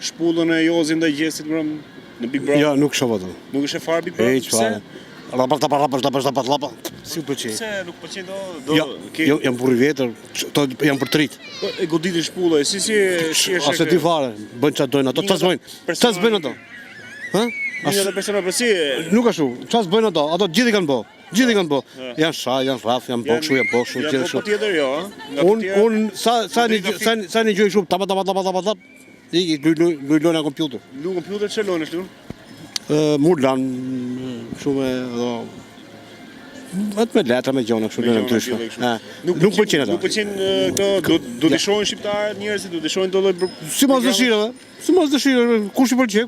shpullën e Jozit ndaj Gjesit në Big Brother? Ja, nuk shoh atë. Nuk është e fare Big Brother? Hiç fare. Rapa. Si u pëlqej? Pse nuk pëlqen do Jam burr i vjetër, to jam për trit. e goditin shpullën, si është? Ase ti fare, bën çfarë dojnë ato, çfarë bëjnë? Çfarë bëjnë ato? Hë? Një dhe persona për si... Nuk ashtu, çfarë bëjnë ato gjithë i kanë bë. Gjithë i kanë bë. Janë shaj, janë rraf, janë bokshu, Janë gjithë po kështu. tjetër jo, Unë sa një gjoj shumë tap, i luj lojna kompjuter. Lu kompjuter që lojnë është lu? Murlan, shumë atë me letra me gjona kështu lojna ndryshme. Nuk pëlqen ata. Nuk pëlqen këto, do të shohin shqiptarët njerëzit, do të shohin do lloj Sipas dëshirave, kush i pëlqen.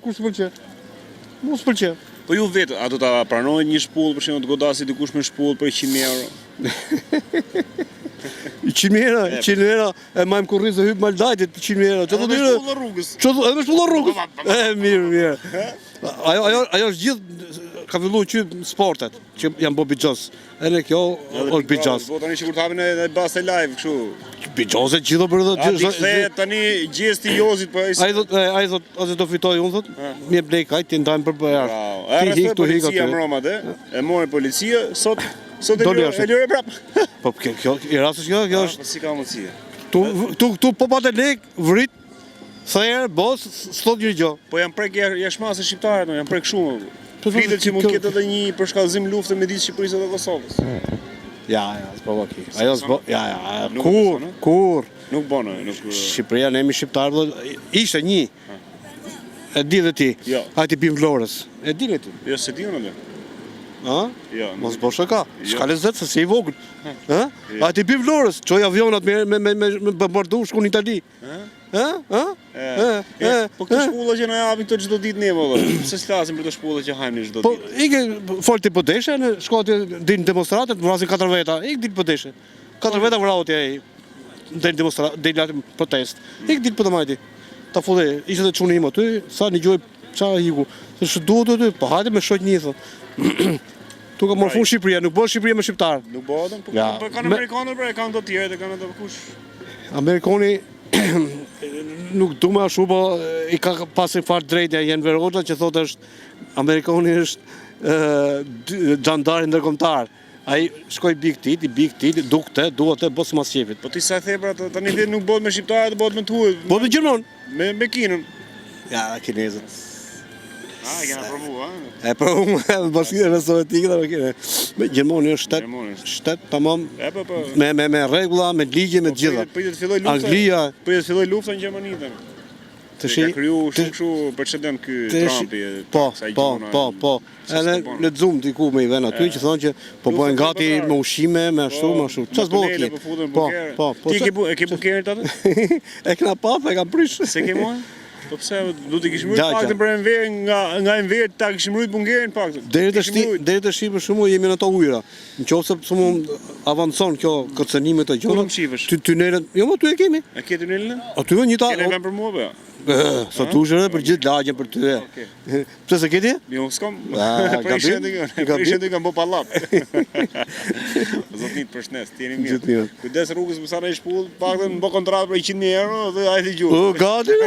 Mos pëlqen. Po ju vetë, a do ta pranojnë një shpull, për shembull, të godasi dikush me shpull për 100 euro? 100 euro, e majmë kurriz dhe hypë maldajtit 100 euro. Edhe me shpull në rrugës. Edhe me shpull në rrugës. Mirë. Ajo është gjithë, ka fillu që sportet, që janë bo bijos. E në kjo është bijos. Po tani që kur të hapin e basta live, kështu. Bijos e gjitho për dhe... A ti kthe tani Gjesti Jozit, po... A i thot, ose do fitoj, unë thot, mje blek, aj ti ndajmë për bëjar. E rrësë policia më Roma dhe, e mori policia, sot e lëre prap. Po kjo, i rasës kjo është... Po si ka mundësia? Tu po pate lek, vrit, therë, bos, s'thot një gjo. Po janë prek jashmasë shqiptarët, janë prek shumë. Flitet që mund ketë edhe një përshkallëzim lufte midis Shqipërisë dhe Kosovës. Ja, s'po ki. Ajo s'po, kur. Nuk bonë, Shqipëria, ne jemi shqiptarë, ishte një. E di dhe ti. Jo. Hajti bim Vlorës. E di dhe ti. Jo, se di unë dhe. Ha? Jo. Mos bo shaka. Shka lezet se si i vogël. Hajti bim Vlorës. Qoj avionat me bëmbardu shku në Itali. Po këtë shpullë që në japin këtë çdo ditë ne, valla. Pse s'flasim për këtë shpullë që hajmë çdo ditë? Po ike folti po deshe, në shkoti din demonstratët, vrasin 4 veta. Ik dit po deshe. 4 veta vrauti ai. Del demonstrat, del atë protest. Ik dit po të majti. Ta fullë, ishte të çuni im aty, sa një gjoj çfarë hiku. Se ç'duhet aty, po hajde me shoq një thon. Tu ka morfu Shqipëria, nuk bëhet Shqipëria me shqiptar. Nuk bëhet, po kanë amerikanët, pra, kanë do tjerë, kanë do kush. Amerikani nuk du me ashu, po i ka pasin farë drejtja, jenë Verota që thotë është, Amerikani është gjandari ndërkombëtar. Ai shkoj biktit, dukte, duhet e bos mas qepit. Po ti sa the pra, tani vetë nuk bëhet me shqiptarët, bëhet me tuaj. Bëhet me Gjerman. Me kinën. Ja, kinezët. E kena provu, a? E provu me bashkëtirën e sovjetike, me Gjermani është shtet, tamam, me rregulla, me ligje, me gjitha. Anglia. Pritet filloj lufta në Gjermani tani. Ka kriju shumë kështu precedent ky Trumpi. Po. Edhe lexuam diku me i vën aty që thonë që po bëhen gati me ushqime, me ashtu. Çfarë bëhet? Po. Ti e ke bunkerin atë? E kena pa, e kam prish. Se ke mua? Po pse do të kishim rrit paktën për enver nga enver ta kishim rrit bunkerin paktën. Deri të shi për shkakun jemi në ato ujëra. Nëse avancon kjo kërcënime të gjona. Tunelën, jo më tu e kemi. E ke tunelën? Aty një ta. Keni vend për mua po? Sa tushëre për gjithë lagjen për ty. Pse se ke ti? Jo, s'kam. Gabim kam bë pallat. Zotit për shnes, ti jeni mirë. Kujdes rrugës më sa në shpull, paktën më bë kontratë për 100.000 euro dhe ai dëgjoj. Gati.